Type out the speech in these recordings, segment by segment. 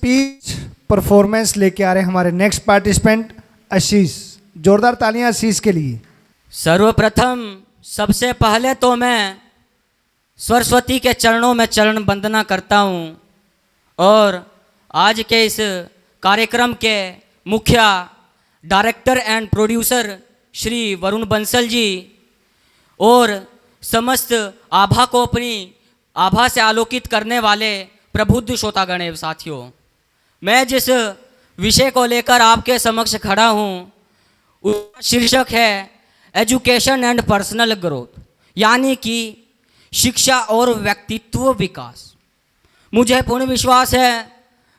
Speech performance लेके आ रहे हैं हमारे नेक्स्ट पार्टिसिपेंट आशीष। जोरदार तालियां आशीष के लिए। सर्वप्रथम सबसे पहले तो मैं सरस्वती के चरणों में चरण वंदना करता हूँ और आज के इस कार्यक्रम के मुखिया director and producer Shri Varun Bansal ji और समस्त आभा को अपनी आभा से आलोकित करने वाले प्रबुद्ध श्रोतागण एवं साथियों, मैं जिस विषय को लेकर आपके समक्ष खड़ा हूँ उसका शीर्षक है एजुकेशन एंड पर्सनल ग्रोथ, यानी कि शिक्षा और व्यक्तित्व विकास। मुझे पूर्ण विश्वास है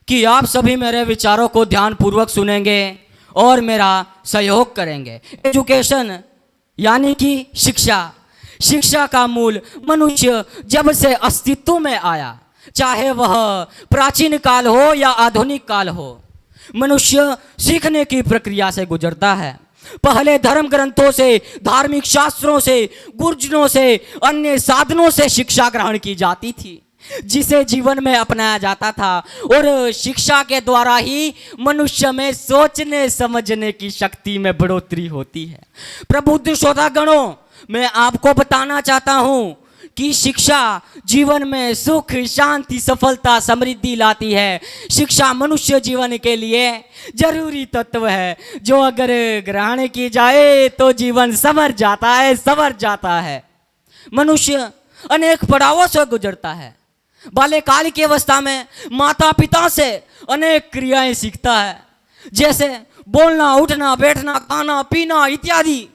कि आप सभी मेरे विचारों को ध्यानपूर्वक सुनेंगे और मेरा सहयोग करेंगे। एजुकेशन यानी कि शिक्षा। शिक्षा का मूल मनुष्य जब से अस्तित्व में आया, चाहे वह प्राचीन काल हो या आधुनिक काल हो, मनुष्य सीखने की प्रक्रिया से गुजरता है। पहले धर्म ग्रंथों से, धार्मिक शास्त्रों से, गुरुजनों से, अन्य साधनों से शिक्षा ग्रहण की जाती थी जिसे जीवन में अपनाया जाता था और शिक्षा के द्वारा ही मनुष्य में सोचने समझने की शक्ति में बढ़ोतरी होती है। प्रबुद्ध श्रोतागणों, मैं आपको बताना चाहता हूं कि शिक्षा जीवन में सुख, शांति, सफलता, समृद्धि लाती है। शिक्षा मनुष्य जीवन के लिए जरूरी तत्व है जो अगर ग्रहण की जाए तो जीवन संवर जाता है। मनुष्य अनेक पड़ावों से गुजरता है। बाल्यकाल की अवस्था में माता पिता से अनेक क्रियाएं सीखता है, जैसे बोलना, उठना, बैठना, खाना, पीना इत्यादि।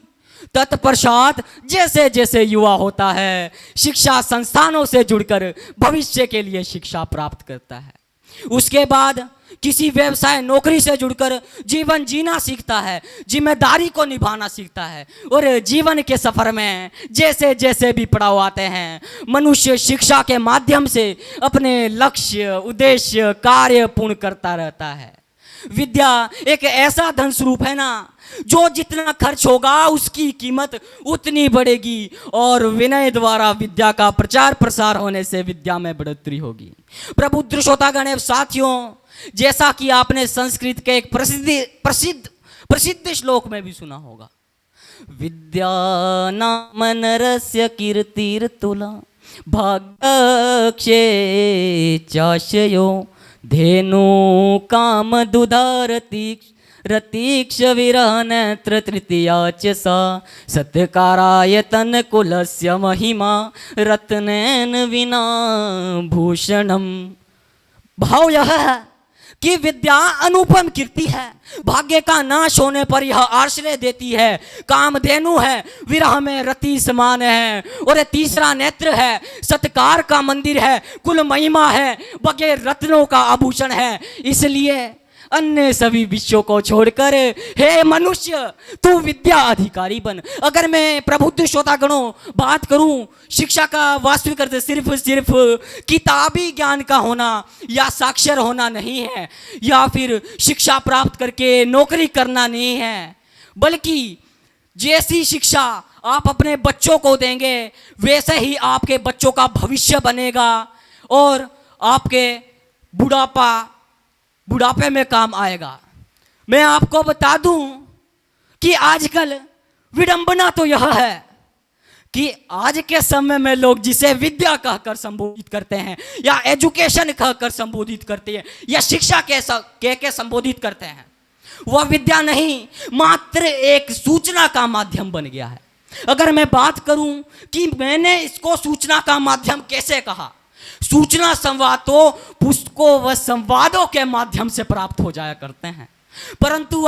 तत्पश्चात जैसे जैसे युवा होता है, शिक्षा संस्थानों से जुड़कर भविष्य के लिए शिक्षा प्राप्त करता है। उसके बाद किसी व्यवसाय, नौकरी से जुड़कर जीवन जीना सीखता है, जिम्मेदारी को निभाना सीखता है और जीवन के सफर में जैसे जैसे भी पड़ाव आते हैं, मनुष्य शिक्षा के माध्यम से अपने लक्ष्य, उद्देश्य, कार्य पूर्ण करता रहता है। विद्या एक ऐसा धन स्वरूप है ना, जो जितना खर्च होगा उसकी कीमत उतनी बढ़ेगी और विनय द्वारा विद्या का प्रचार प्रसार होने से विद्या में बढ़ोतरी होगी। प्रबुद्ध श्रोतागण एवं साथियों, जैसा कि आपने संस्कृत के एक प्रसिद्ध श्लोक में भी सुना होगा, विद्या नाम नरस्य कीर्तिर्तुला भाग्यक्षे चाशयो धेनु काम दुधारती रतीक्ष विरह नेत्र तृतीया च सा सत्काराय तन कुलस्य महिमा रत्नेन विना भूषणम। भाव यह है कि विद्या अनुपम कीर्ति है, भाग्य का नाश होने पर यह आश्रय देती है, कामधेनु है, विरह में रति समान है और तीसरा नेत्र है, सत्कार का मंदिर है, कुल महिमा है, बगैर रत्नों का आभूषण है। इसलिए अन्य सभी विषयों को छोड़कर हे मनुष्य तू विद्या अधिकारी बन। अगर मैं प्रबुद्ध श्रोतागणों बात करूं, शिक्षा का वास्तविक अर्थ सिर्फ किताबी ज्ञान का होना या साक्षर होना नहीं है, या फिर शिक्षा प्राप्त करके नौकरी करना नहीं है, बल्कि जैसी शिक्षा आप अपने बच्चों को देंगे वैसे ही आपके बच्चों का भविष्य बनेगा और आपके बुढ़ापे में काम आएगा। मैं आपको बता दूं कि आजकल विडंबना तो यह है कि आज के समय में लोग जिसे विद्या कहकर संबोधित करते हैं या एजुकेशन कहकर संबोधित करते हैं या शिक्षा के संबोधित करते हैं, वह विद्या नहीं, मात्र एक सूचना का माध्यम बन गया है। अगर मैं बात करूं कि मैंने इसको सूचना का माध्यम कैसे कहा, सूचना संवाद तो पुस्तकों व संवादों के माध्यम से प्राप्त हो जाया करते हैं, परंतु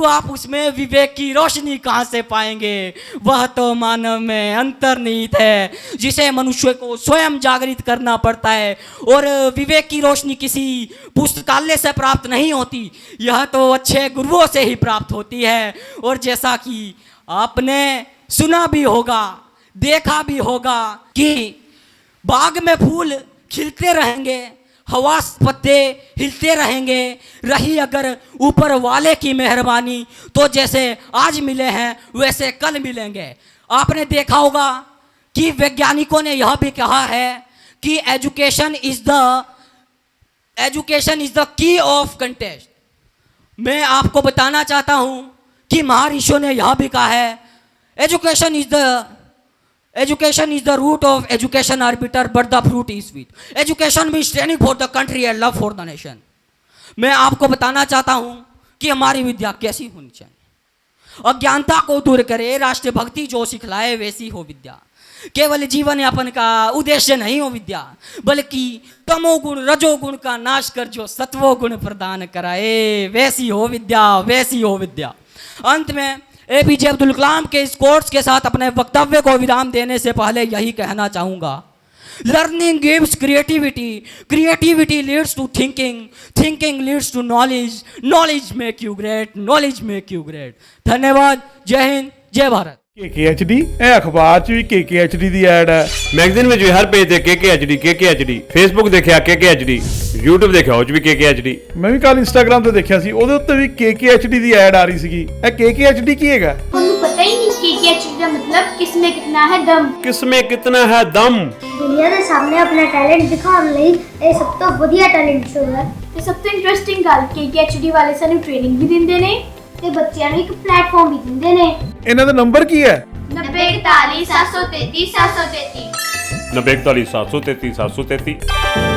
आप उसमें विवेक की रोशनी कहाँ से पाएंगे? वह तो मानव में अंतर्निहित है, जिसे मनुष्य को स्वयं जागृत करना पड़ता है और विवेक की रोशनी किसी पुस्तकालय से प्राप्त नहीं होती, यह तो अच्छे गुरुओं से ही प्राप्त होती है। और जैसा कि आपने सुना भी होगा, देखा भी होगा कि बाग में फूल खिलते रहेंगे, हवा पत्ते हिलते रहेंगे, रही अगर ऊपर वाले की मेहरबानी तो जैसे आज मिले हैं वैसे कल मिलेंगे। आपने देखा होगा कि वैज्ञानिकों ने यह भी कहा है कि education is the education is the key of contest. मैं आपको बताना चाहता हूं कि महर्षियों ने यह भी कहा है, education is the root of education are bitter but the fruit is sweet. Education means training for the country and love for the nation. मैं आपको बताना चाहता हूं कि हमारी विद्या कैसी होनी चाहिए। अज्ञानता को दूर करे, राष्ट्रभक्ति जो सिखलाए वैसी हो विद्या। केवल जीवन यापन का उद्देश्य नहीं हो विद्या, बल्कि तमोगुण रजोगुण का नाश कर जो सत्वो गुण प्रदान कराए, वैसी हो विद्या, वैसी हो विद्या। अंत में एपीजे अब्दुल कलाम के इस कोर्स के साथ अपने वक्तव्य को विराम देने से पहले यही कहना चाहूँगा, learning gives creativity, creativity leads to thinking, thinking leads to knowledge, knowledge make you great, knowledge make you great. धन्यवाद। जय हिंद, जय भारत। KKHD ਇਹ ਅਖਬਾਰ 'ਚ ਵੀ KKHD ਦੀ ਐਡ ਹੈ, ਮੈਗਜ਼ੀਨ ਵਿੱਚ ਵੀ ਹਰ ਪੇਜ ਤੇ KKHD, ਫੇਸਬੁੱਕ ਦੇਖਿਆ KKHD, YouTube ਦੇਖਿਆ ਉਹ 'ਚ ਵੀ KKHD। ਮੈਂ ਵੀ ਕੱਲ ਇੰਸਟਾਗ੍ਰਾਮ ਤੇ ਦੇਖਿਆ ਸੀ, ਉਹਦੇ ਉੱਤੇ ਵੀ KKHD ਦੀ ਐਡ ਆ ਰਹੀ ਸੀਗੀ। ਇਹ KKHD ਕੀ ਹੈਗਾ? ਤੁਹਾਨੂੰ ਪਤਾ ਹੀ ਨਹੀਂ KKHD ਦਾ ਮਤਲਬ ਕਿਸਮੇ ਕਿਤਨਾ ਹੈ ਦਮ। ਕਿਸਮੇ ਕਿਤਨਾ ਹੈ ਦਮ। ਦੁਨੀਆ ਦੇ ਸਾਹਮਣੇ ਆਪਣਾ ਟੈਲੈਂਟ ਦਿਖਾਉਣ ਲਈ ਇਹ ਸਭ ਤੋਂ ਵਧੀਆ ਟੈਲੈਂਟ ਸ਼ੋ ਹੈ। ਤੇ ਸਭ ਤੋਂ ਇੰਟਰਸਟਿੰਗ ਗੱਲ, KKHD ਵਾਲੇ ਸਾਨੂੰ ਟ੍ਰੇਨਿੰਗ ਵੀ ਦਿੰਦੇ ਨੇ ਤੇ ਬੱਚਿਆਂ ਨੂੰ ਇੱਕ ਪਲੇਟਫਾਰਮ ਵੀ ਦਿੰਦੇ ਨੇ। ਇਹਨਾਂ ਦਾ ਨੰਬਰ ਕੀ ਹੈ? 9041 733 733 9041 733 733।